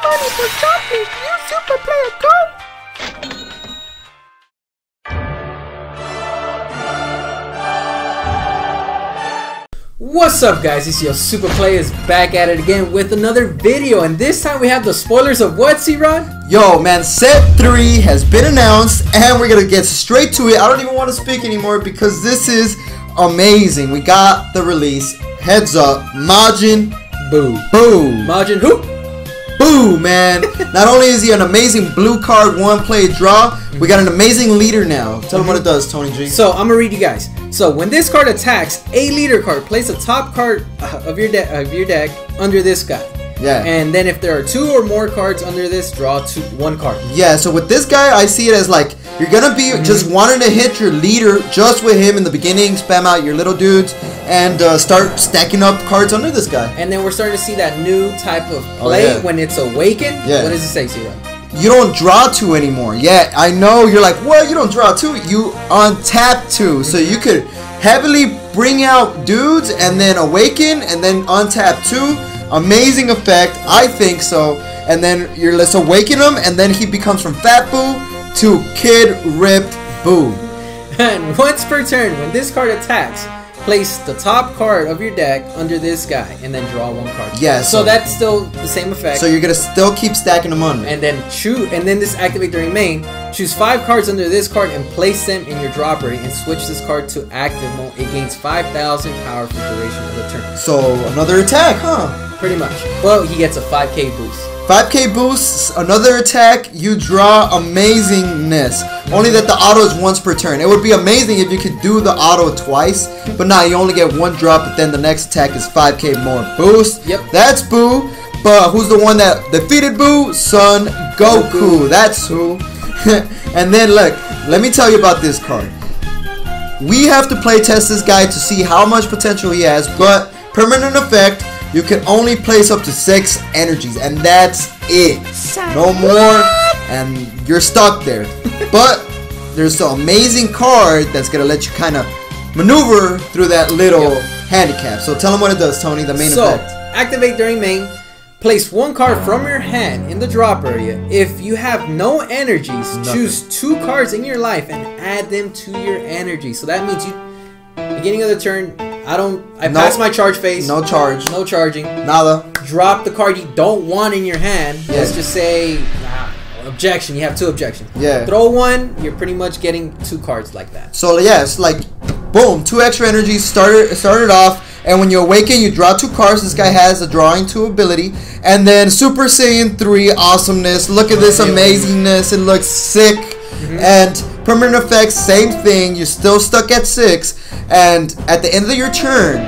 money for shopping. You super player, go! What's up, guys? It's your Super Players back at it again with another video, and this time we have the spoilers of what, C-Rod? Yo, man, set 3 has been announced, and we're gonna get straight to it. I don't even want to speak anymore because this is amazing. We got the release. Heads up, Majin Buu. Buu. Majin who? Buu, man. Not only is he an amazing blue card, one play draw, we got an amazing leader now. Tell them what it does, Tony G. So, I'm gonna read you guys. So, when this card attacks a leader card, place the top card of your deck under this guy. Yeah. And then if there are 2 or more cards under this, draw 1 card. Yeah, so with this guy, I see it as like, you're gonna be just wanting to hit your leader just with him in the beginning, spam out your little dudes, and start stacking up cards under this guy. And then we're starting to see that new type of play when it's awakened. Yeah. What does it say, C-Rod? You don't draw 2 anymore. Yeah, I know you're like, what? You don't draw 2. You untap 2. So you could heavily bring out dudes and then awaken and then untap 2. Amazing effect. I think so. And then let's awaken him and then he becomes from Fat Buu to Kid Ripped Buu. And once per turn, when this card attacks, place the top card of your deck under this guy and then draw 1 card. Yeah, so that's still the same effect. So you're gonna still keep stacking them under. And then this activate during main. Choose 5 cards under this card and place them in your drop area and switch this card to active mode. It gains 5,000 power for the duration of the turn. So another attack, huh? Pretty much. Well, he gets a 5k boost. 5k boost, another attack, you draw amazingness. Only that the auto is once per turn. It would be amazing if you could do the auto twice, but now you only get 1 drop, but then the next attack is 5k more boost. Yep. That's Buu, but who's the one that defeated Buu? Son Goku. That's who. And then look, let me tell you about this card. We have to play test this guy to see how much potential he has, but permanent effect, you can only place up to 6 energies, and that's it. No more, and you're stuck there. But there's an amazing card that's gonna let you kind of maneuver through that little handicap. So tell them what it does, Tony, the main effect. Activate during main. Place 1 card from your hand in the drop area. If you have no energies, choose 2 cards in your life and add them to your energy. So that means beginning of the turn, I pass my charge phase. No charge. No charging. Nada. Drop the card you don't want in your hand. Yeah. Let's just say, objection. You have 2 objections. Yeah. Throw 1, you're pretty much getting 2 cards like that. So yeah, it's like, boom, 2 extra energies, started off. And when you awaken, you draw 2 cards. This guy has a drawing 2 ability. And then Super Saiyan 3 awesomeness. Look at this amazingness. It looks sick. And permanent effects, same thing. You're still stuck at 6. And at the end of your turn,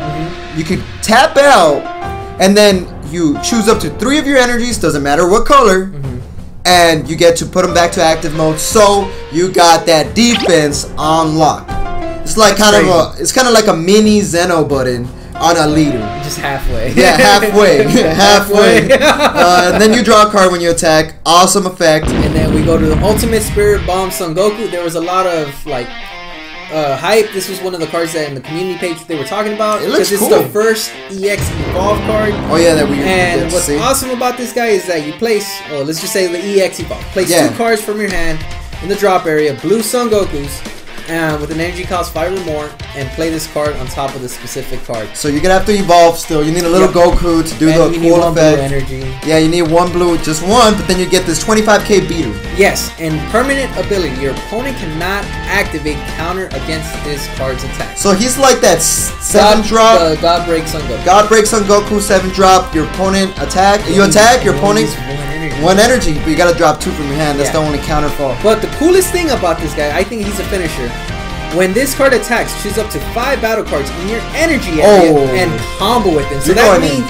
you can tap out. And then you choose up to 3 of your energies. Doesn't matter what color. And you get to put them back to active mode. So you got that defense on lock. It's like it's kind of like a mini Zeno button on a leader. Just halfway. Yeah, halfway. Halfway. And then you draw a card when you attack. Awesome effect. And then we go to the Ultimate Spirit Bomb Son Goku. There was a lot of like hype. This was one of the cards that in the community page they were talking about. It looks cool. It's the first EX Evolve card. Oh yeah, that we And what's awesome about this guy is that you place, let's just say the EX Evolve. Place 2 cards from your hand in the drop area, blue Son Gokus. With an energy cost 5 or more, and play this card on top of the specific card. So you're gonna have to evolve still. You need a little Goku to do the cool effect. Energy. Yeah, you need 1 blue, just 1, but then you get this 25k beater. Yes, and permanent ability. Your opponent cannot activate counter against this card's attack. So he's like that 7 drop. God Breaks Son Goku. God Breaks Son Goku, 7 drop. Your opponent attack. You attack. Your opponent. 1 energy, but you gotta drop 2 from your hand. That's the only counter fall. But the coolest thing about this guy, I think he's a finisher. When this card attacks, choose up to 5 battle cards in your energy area and combo with them. So that means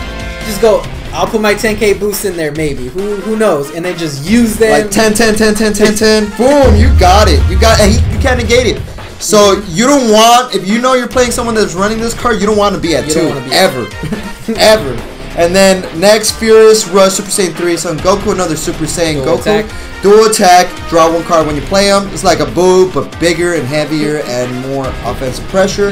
just go, I'll put my 10k boost in there maybe. Who knows? And then just use them. Like 10, 10, 10, 10, 10, 10. Boom, you got it. You can't negate it. So you don't want, if you know you're playing someone that's running this card, you don't want to be at 2 ever. Ever. And then next, Furious Rush Super Saiyan 3 Son Goku, another Super Saiyan Goku. Dual attack, draw 1 card when you play him. It's like a Buu, but bigger and heavier and more offensive pressure.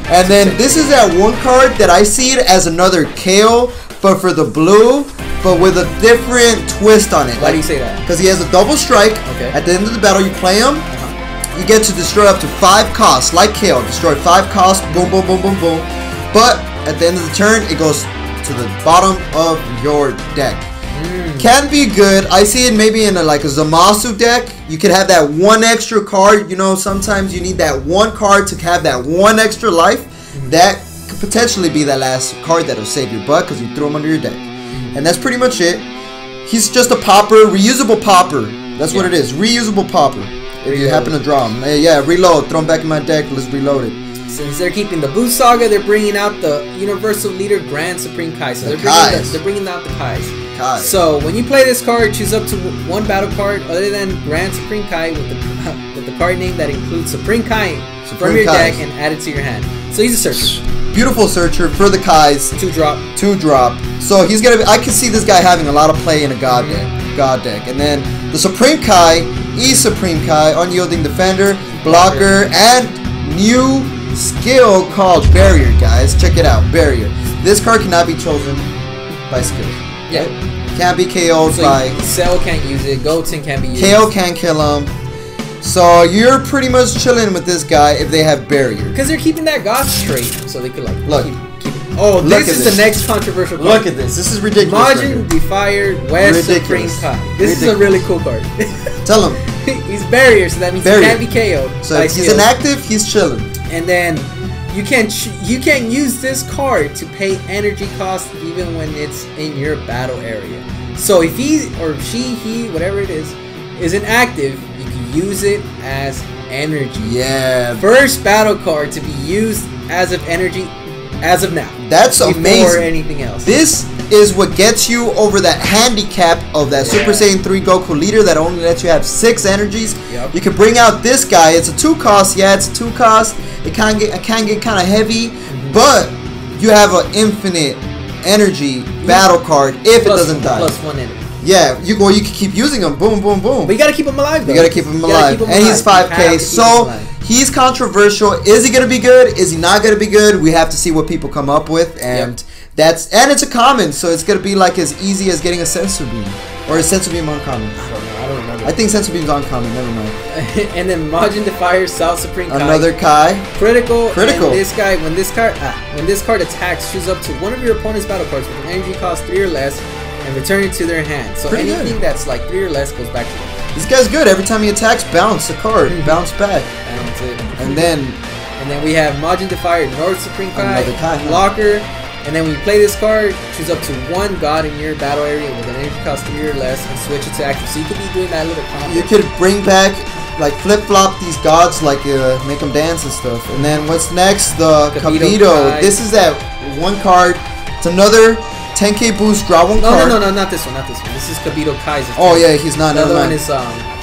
And then this is that 1 card that I see it as another KO, but for the blue, but with a different twist on it. Why do you say that? Because he has a double strike. Okay. At the end of the battle, you play him. You get to destroy up to 5 costs, like Kale. Destroy 5 costs, boom, boom, boom, boom, boom. But at the end of the turn, it goes to the bottom of your deck. Can be good. I see it maybe in like a Zamasu deck. You could have that one extra card. You know, sometimes you need that one card to have that one extra life. That could potentially be that last card that'll save your butt because you threw him under your deck. And that's pretty much it. He's just a popper, reusable popper. That's what it is, reusable popper. If you happen to draw him. Yeah, reload. Throw him back in my deck. Let's reload it. Since they're keeping the Boost Saga, they're bringing out the Universal Leader Grand Supreme Kai. So they're bringing out the Kais. So when you play this card, choose up to 1 battle card other than Grand Supreme Kai with the card name that includes Supreme Kai from your deck and add it to your hand. So he's a searcher. Beautiful searcher for the Kais. 2-drop. 2-drop. So he's gonna be, I can see this guy having a lot of play in a God deck. And then the Supreme Kai, Supreme Kai, Unyielding Defender, Blocker, and new skill called Barrier, guys. Check it out, Barrier. This card cannot be chosen by skill. Yeah. Can't be KO'd by... Cell can't use it, Goten can't be used. KO can't kill him. So you're pretty much chilling with this guy if they have Barrier. Because they're keeping that Goth trait, so they could like keep it. Oh, Look this is the next controversial card. Look at this. This is ridiculous. Majin Defier West Supreme Kai. This is a really cool card. Tell him. He's Barrier, so that means he can't be KO'd. So if he's inactive, he's chilling. And then you can't use this card to pay energy cost even when it's in your battle area. So if he or he, whatever it is inactive, you can use it as energy. Yeah. First battle card to be used as of energy as of now. That's amazing. Before anything else. This is what gets you over that handicap of that Super Saiyan 3 Goku leader that only lets you have 6 energies. Yep. You can bring out this guy. It's a 2 cost. Yeah, it's a 2 cost. It can get kind of heavy, but you have an infinite energy battle card if it doesn't die. Plus 1 energy. Yeah, you can keep using him. Boom, boom, boom. But you gotta keep him alive, though. You gotta keep him alive. And he's 5K, so he's controversial. Is he gonna be good? Is he not gonna be good? We have to see what people come up with, and it's a common, so it's gonna be like as easy as getting a Sensu Beam or a Sensu Beam uncommon. I don't know. I don't remember. I think Sensu Beam's uncommon. Never mind. And then Majin Defier South Supreme Kai. Another Kai. Critical. Critical. And this guy, when this card attacks, choose up to 1 of your opponent's battle cards with an energy cost 3 or less, and return it to their hand. So anything that's like 3 or less goes back to them. This guy's good. Every time he attacks, bounce a card, bounce back. Bounce it. And then we have Majin Defier North Supreme Kai, Another Kai, Blocker. And then when you play this card, choose up to 1 god in your battle area with an energy cost 3 or less and switch it to active. So you could be doing that little combo. you could bring back, like flip-flop these gods, like make them dance and stuff. And then what's next? The Kabito. This is that 1 card. It's another 10k boost, draw 1 card. No, not this one, not this one. This is Kabito Kai's. Oh yeah, he's not. The other one is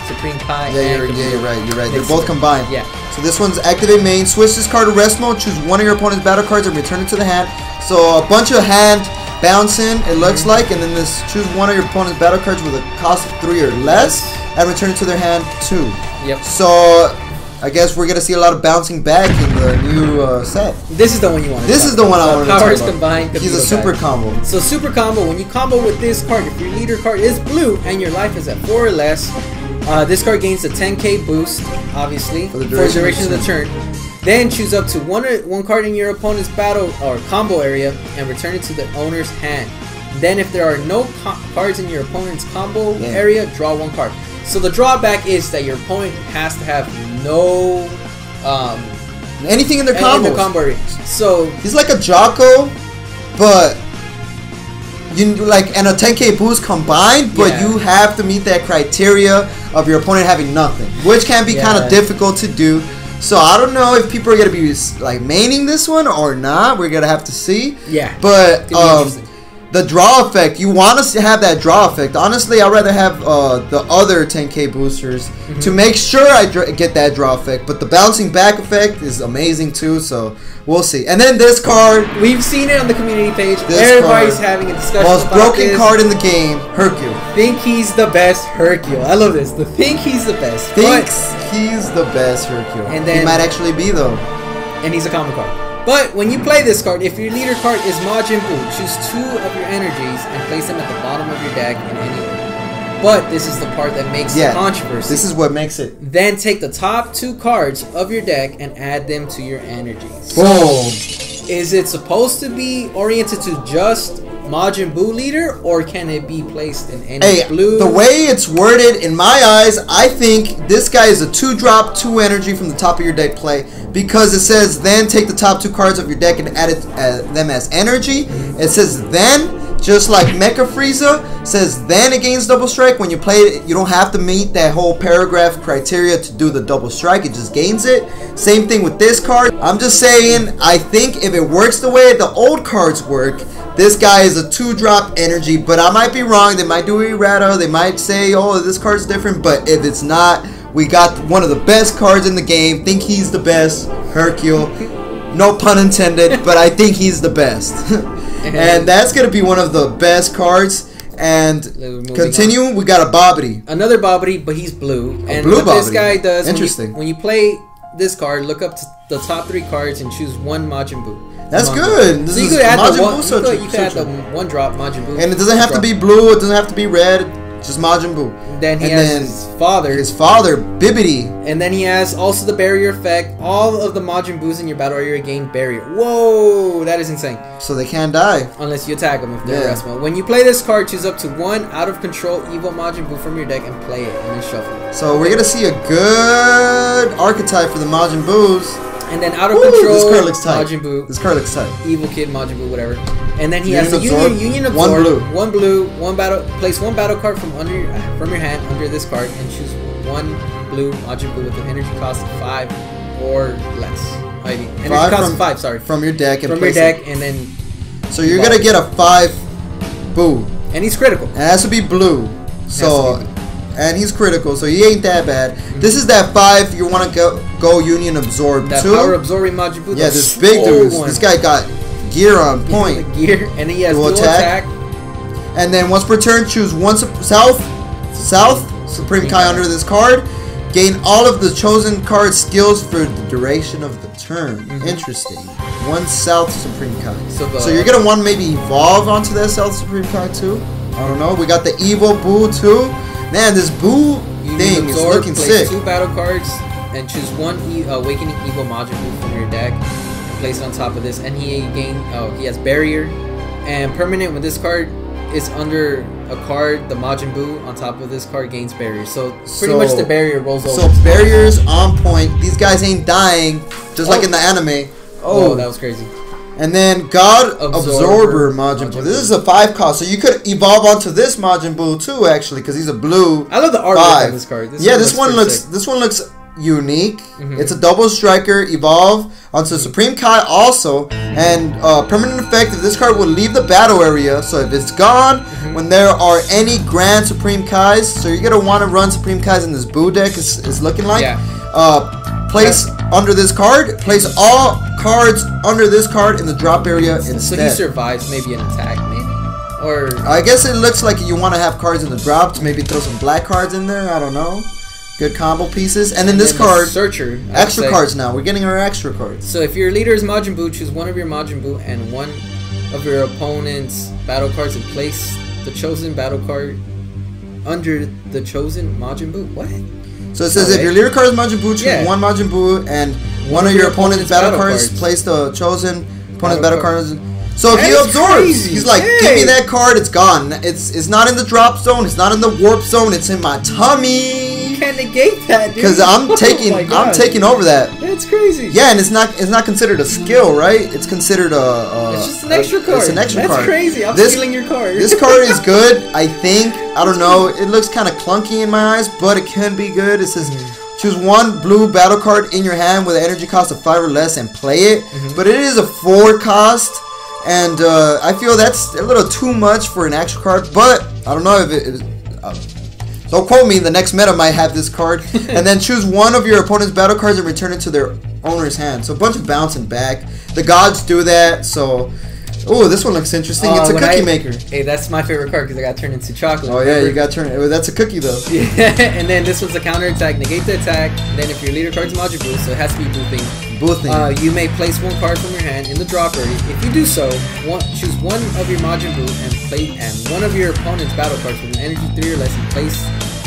Supreme Kai. Yeah, you're right. They're both combined. Yeah. So this one's activate main. Switch this card to rest mode. Choose 1 of your opponent's battle cards and return it to the hand. So a bunch of hand bouncing, it looks like, and then choose 1 of your opponent's battle cards with a cost of 3 or less and return it to their hand 2. Yep. So I guess we're gonna see a lot of bouncing back in the new set. This is the one you want. This is the one I want to talk Powers about. combined. He's a super combo. So super combo. When you combo with this card, if your leader card is blue and your life is at 4 or less, this card gains a 10k boost, obviously, for the duration of the turn. Then choose up to 1 card in your opponent's battle or combo area and return it to the owner's hand. Then if there are no cards in your opponent's combo area, draw 1 card. So the drawback is that your opponent has to have no anything in their combos. combo area. So he's like a Jocko, but and a 10k boost combined, but you have to meet that criteria of your opponent having nothing, which can be kind of difficult to do. So I don't know if people are gonna be like maining this one or not. We're gonna have to see. Yeah. But the draw effect, you want us to have that draw effect. Honestly, I'd rather have the other 10k boosters to make sure I get that draw effect. But the bouncing back effect is amazing too, so we'll see. And then this card, we've seen it on the community page. Everybody's having a discussion most about broken card in the game, Hercule. Think he's the best Hercule. I love this. Think he's the best. Thinks he's the best Hercule. And then he might actually be though. And he's a common card. But when you play this card, if your leader card is Majin Buu, choose 2 of your energies and place them at the bottom of your deck in any order. But this is the part that makes the controversy. This is what makes it. Then take the top 2 cards of your deck and add them to your energies. Boom. Is it supposed to be oriented to just Majin Buu leader, or can it be placed in any blue? The way it's worded, in my eyes, I think this guy is a 2-drop, 2 energy from the top of your deck play, because it says then take the top 2 cards of your deck and add them as energy. It says then, just like Mecha Frieza says then it gains double strike. When you play it, you don't have to meet that whole paragraph criteria to do the double strike. It just gains it. Same thing with this card. I'm just saying, I think if it works the way the old cards work, this guy is a 2-drop energy, but I might be wrong. They might do errata. They might say, oh, this card's different. But if it's not, we got one of the best cards in the game. Think he's the best, Hercule. No pun intended, but I think he's the best. And that's going to be one of the best cards. And continue, we got a Bobbity. Another Bobbity, but he's blue. And blue what Bobbity. This guy does, interesting. When you play this card, look up to the top 3 cards and choose 1 Majin Buu. That's good. This so you could add the 1-drop Majin Buu. And it doesn't have to be blue. It doesn't have to be red. Just Majin Buu. Then he has his father. His father, Bibbidi. And then he has also the barrier effect. All of the Majin Buus in your battle area gain barrier. Whoa, that is insane. So they can't die. Unless you attack them if they're rest mode. When you play this card, choose up to 1 out of control evil Majin Buu from your deck and play it. And then shuffle it. So we're going to see a good archetype for the Majin Buus. And then out of control, this card looks tight. Majin Buu. This card looks tight. Evil Kid, Majin Buu, whatever. And then he has the Union Absorb. 1 blue. 1 battle. Place 1 battle card from your hand under this card and choose 1 blue Majin Buu with an energy cost of 5 or less. Energy cost of 5. Sorry. From your deck and and then. So you're gonna get a 5 Buu. And he's critical. It has to be blue. So. And he's critical, so he ain't that bad. This is that 5 you want to go Union Absorb that 2. Power Absorbing Majin Buu. Yeah, this big dude. This guy got gear on point. Gear, and he has dual attack. And then once per turn, choose 1 South Supreme Kai under this card. Gain all of the chosen card skills for the duration of the turn. Interesting. 1 South Supreme Kai. So you're gonna want to maybe evolve onto that South Supreme Kai too. I don't know. We got the Evil Buu too. Man, this Buu thing is looking sick. 2 battle cards and choose 1 Awakening Evil Majin Buu from your deck and place it on top of this. And he has barrier and permanent. When this card is under a card, the Majin Buu on top of this card gains barrier. So pretty much the barrier rolls over. So barriers on point. These guys ain't dying, just like in the anime. Oh, that was crazy. And then God Absorber Majin Buu. This is a 5 cost, so you could evolve onto this Majin Buu too, actually, because he's a blue. I love the artwork on this card. This one looks unique. It's a double striker. Evolve onto Supreme Kai also, and permanent effect. If this card will leave the battle area, so if it's gone when there are any Grand Supreme Kais, so you're gonna want to run Supreme Kais in this Buu deck. Is looking like. Place under this card. Place all cards under this card in the drop area instead. So he survives maybe an attack, maybe? Or I guess it looks like you want to have cards in the drop to maybe throw some black cards in there. I don't know. Good combo pieces. And then this card. Searcher. Extra cards now. We're getting our extra cards. So if your leader is Majin Buu, choose 1 of your Majin Buu and 1 of your opponent's battle cards and place the chosen battle card under the chosen Majin Buu. What? So it says if your leader card is Majin Buu, choose 1 Majin Buu and 1 of your opponent's battle cards. Place the chosen opponent's battle cards. So if he absorbs, he's like, give me that card, it's gone. It's not in the drop zone, it's not in the warp zone, it's in my tummy. You can't negate that, dude. Because I'm taking over that. That's crazy. Yeah, and it's not considered a skill, right? It's considered it's just an extra card. It's an extra card. That's crazy. I'm stealing your card. This card is good, I think. I don't know. It looks kind of clunky in my eyes, but it can be good. It says choose 1 blue battle card in your hand with an energy cost of 5 or less and play it. But it is a 4 cost. And I feel that's a little too much for an extra card, but I don't know if it don't quote me, the next meta might have this card. And then choose 1 of your opponent's battle cards and return it to their owner's hand. So a bunch of bouncing back. The gods do that, so... Oh, this one looks interesting. It's a cookie maker. Hey, that's my favorite card because I got turned into chocolate. Oh, yeah, you got turned... That's a cookie, though. Yeah, and then this one's a counter attack. Negate the attack. Then if your leader card's Majin Buu, so it has to be Buu thing, Boothing. You may place one card from your hand in the drop area. If you do so, choose one of your Majin Buu and one of your opponent's battle cards from energy 3 or less, and place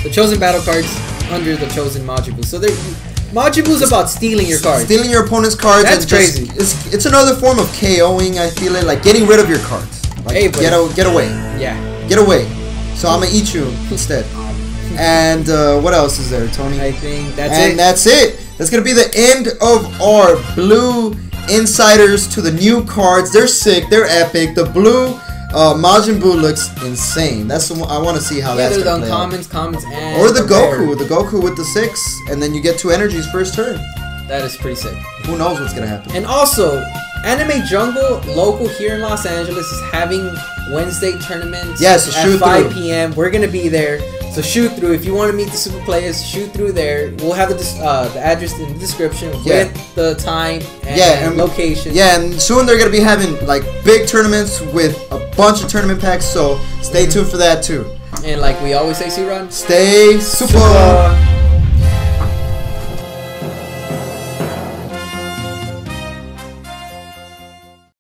the chosen battle cards under the chosen Majin Buu. So Majin Buu is about stealing your cards. Stealing your opponent's cards. That's crazy. It's another form of KOing. I feel it, like getting rid of your cards. Like, hey, get away. Yeah. Get away. So I'm gonna eat you instead. And what else is there, Tony? I think that's it. And that's it. That's gonna be the end of our blue insiders to the new cards. They're sick. They're epic. The blue Majin Buu looks insane. That's the one, I want to see how that's gonna play out. Uncommons, commons, and or the Goku. The Goku with the 6, and then you get 2 energies first turn. That is pretty sick. Who knows what's gonna happen? And also, Anime Jungle, local here in Los Angeles, is having Wednesday tournaments at 5 p.m. We're gonna be there, so shoot through. If you want to meet the super players, shoot through there. We'll have the address in the description with the time and location. Yeah, and soon they're gonna be having like big tournaments with a bunch of tournament packs. So stay tuned for that too. And like we always say, C-Run, stay super.